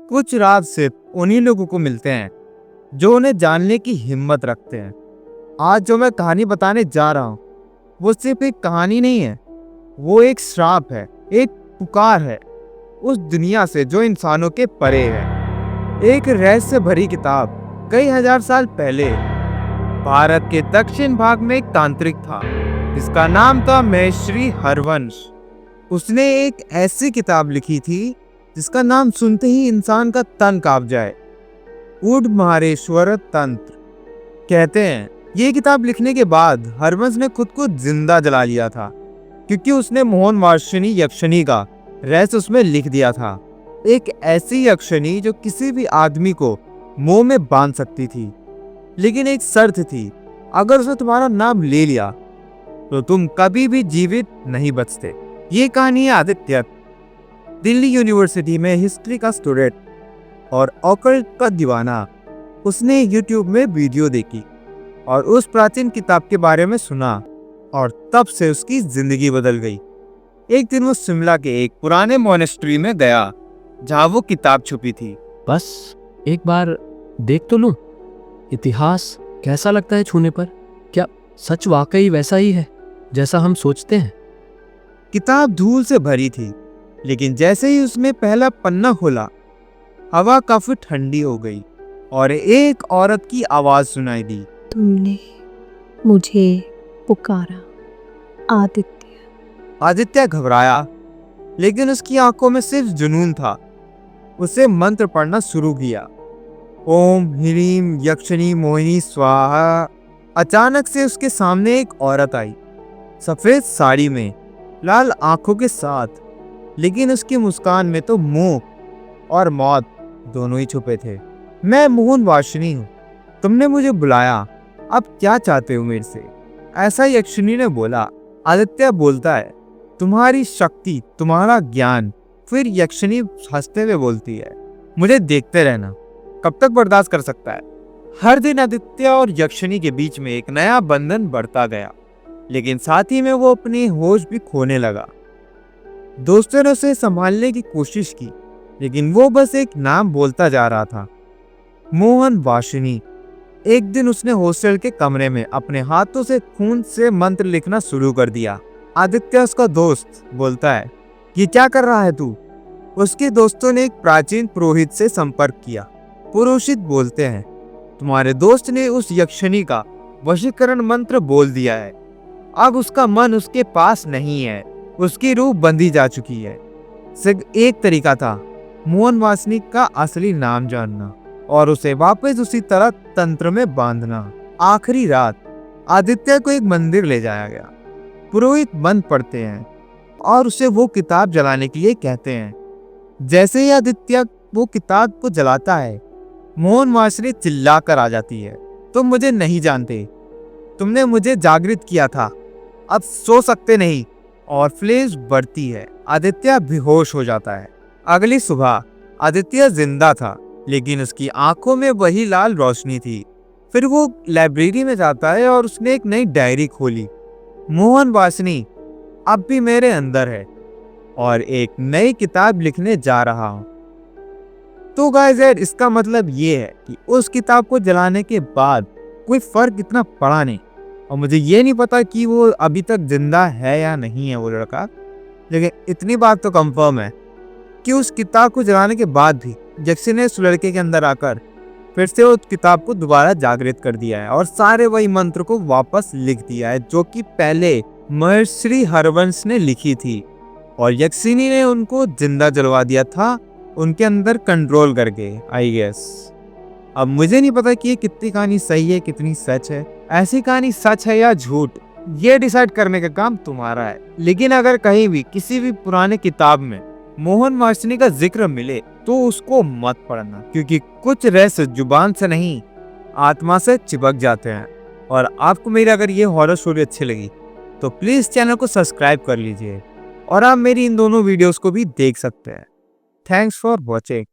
कुछ राज सिर्फ उन्हीं लोगों को मिलते हैं जो उन्हें जानने की हिम्मत रखते हैं। आज जो मैं कहानी बताने जा रहा हूँ वो सिर्फ एक कहानी नहीं है, वो एक श्राप है, एक पुकार है उस दुनिया से जो इंसानों के परे है। एक रहस्य भरी किताब। कई हजार साल पहले भारत के दक्षिण भाग में एक तांत्रिक था जिसका नाम था महर्षि हरवंश। उसने एक ऐसी किताब लिखी थी जिसका नाम सुनते ही इंसान का तन कांप जाए। ऊडमहारेश्वर तंत्र। कहते हैं ये किताब लिखने के बाद हरवंश ने खुद को जिंदा जला लिया था, क्योंकि उसने मोहनवासिनी यक्षिणी का रहस्य उसमें लिख दिया था। एक ऐसी यक्षिणी जो किसी भी आदमी को मुंह में बांध सकती थी, लेकिन एक शर्त थी, अगर उसने तुम्हारा नाम ले लिया तो तुम कभी भी जीवित नहीं बचते। ये कहानी है आदित्य, दिल्ली यूनिवर्सिटी में हिस्ट्री का स्टूडेंट और ऑकल्ट का दीवाना। उसने यूट्यूब में वीडियो देखी और उस प्राचीन किताब के बारे में सुना और तब से उसकी जिंदगी बदल गई। एक दिन वो शिमला के एक पुराने मोनेस्ट्री में गया जहाँ वो किताब छुपी थी। बस एक बार देख तो लूं, इतिहास कैसा लगता है छूने पर। क्या सच वाकई वैसा ही है जैसा हम सोचते हैं? किताब धूल से भरी थी, लेकिन जैसे ही उसमें पहला पन्ना खोला, हवा काफी ठंडी हो गई और एक औरत की आवाज सुनाई दी। तुमने मुझे पुकारा, आदित्य। आदित्य घबराया, लेकिन उसकी आंखों में सिर्फ जुनून था। उसे मंत्र पढ़ना शुरू किया। ओम ह्रीम यक्षिणी मोहिनी स्वाहा। अचानक से उसके सामने एक औरत आई, सफेद साड़ी में, लाल आंखों के साथ, लेकिन उसकी मुस्कान में तो मोह और मौत दोनों ही छुपे थे। मैं मोहनवासिनी हूँ, तुमने मुझे बुलाया, अब क्या चाहते हो मेरे से? ऐसा यक्षिणी ने बोला। आदित्य बोलता है, तुम्हारी शक्ति, तुम्हारा ज्ञान। फिर यक्षिणी हंसते हुए बोलती है, मुझे देखते रहना, कब तक बर्दाश्त कर सकता है? हर दिन आदित्य और यक्षिणी के बीच में एक नया बंधन बढ़ता गया, लेकिन साथ ही में वो अपनी होश भी खोने लगा। दोस्तों ने उसे संभालने की कोशिश की, लेकिन वो बस एक नाम बोलता जा रहा था, मोहनवासिनी। एक दिन उसने हॉस्टल के कमरे में अपने हाथों से खून से मंत्र लिखना शुरू कर दिया। आदित्य, उसका दोस्त, बोलता है, ये क्या कर रहा है तू? उसके दोस्तों ने एक प्राचीन पुरोहित से संपर्क किया। पुरोहित बोलते हैं, तुम्हारे दोस्त ने उस यक्षिणी का वशीकरण मंत्र बोल दिया है। अब उसका मन उसके पास नहीं है, उसकी रूह बंधी जा चुकी है। सिर्फ एक तरीका था, मोहनवासिनी का असली नाम जानना और उसे वापस उसी तरह तंत्र में बांधना। आखिरी रात आदित्य को एक मंदिर ले जाया गया। पुरोहित मंत्र पढ़ते हैं और उसे वो किताब जलाने के लिए कहते हैं। जैसे ही आदित्य वो किताब को जलाता है, मोहनवासिनी चिल्लाकर आ जाती है, तुम मुझे नहीं जानते, तुमने मुझे जागृत किया था, अब सो सकते नहीं। और फ्लेश बढ़ती है। आदित्य बेहोश हो जाता है। अगली सुबह आदित्य जिंदा था, लेकिन उसकी आंखों में वही लाल रोशनी थी। फिर वो लाइब्रेरी में जाता है और उसने एक नई डायरी खोली। मोहनवासिनी अब भी मेरे अंदर है और एक नई किताब लिखने जा रहा हूँ। तो गाइस यार, इसका मतलब ये है कि उस किताब को जलाने के बाद कोई फर्क इतना पड़ा नहीं। और मुझे ये नहीं पता कि वो अभी तक जिंदा है या नहीं है वो लड़का, लेकिन इतनी बात तो कंफर्म है कि उस किताब को जलाने के बाद भी यक्षिणी ने उस लड़के के अंदर आकर फिर से उस किताब को दोबारा जागृत कर दिया है और सारे वही मंत्र को वापस लिख दिया है जो कि पहले महर्षि हरवंश ने लिखी थी। और यक्षिणी ने उनको जिंदा जलवा दिया था, उनके अंदर कंट्रोल करके, आई गेस। अब मुझे नहीं पता कि ये कितनी कहानी सही है, कितनी सच है। ऐसी कहानी सच है या झूठ, ये डिसाइड करने का काम तुम्हारा है। लेकिन अगर कहीं भी किसी भी पुराने किताब में मोहनवासिनी का जिक्र मिले तो उसको मत पढ़ना, क्योंकि कुछ रहस्य जुबान से नहीं, आत्मा से चिपक जाते हैं। और आपको मेरी अगर ये हॉरर स्टोरी अच्छी लगी तो प्लीज चैनल को सब्सक्राइब कर लीजिए और आप मेरी इन दोनों वीडियोस को भी देख सकते हैं। Thanks for watching.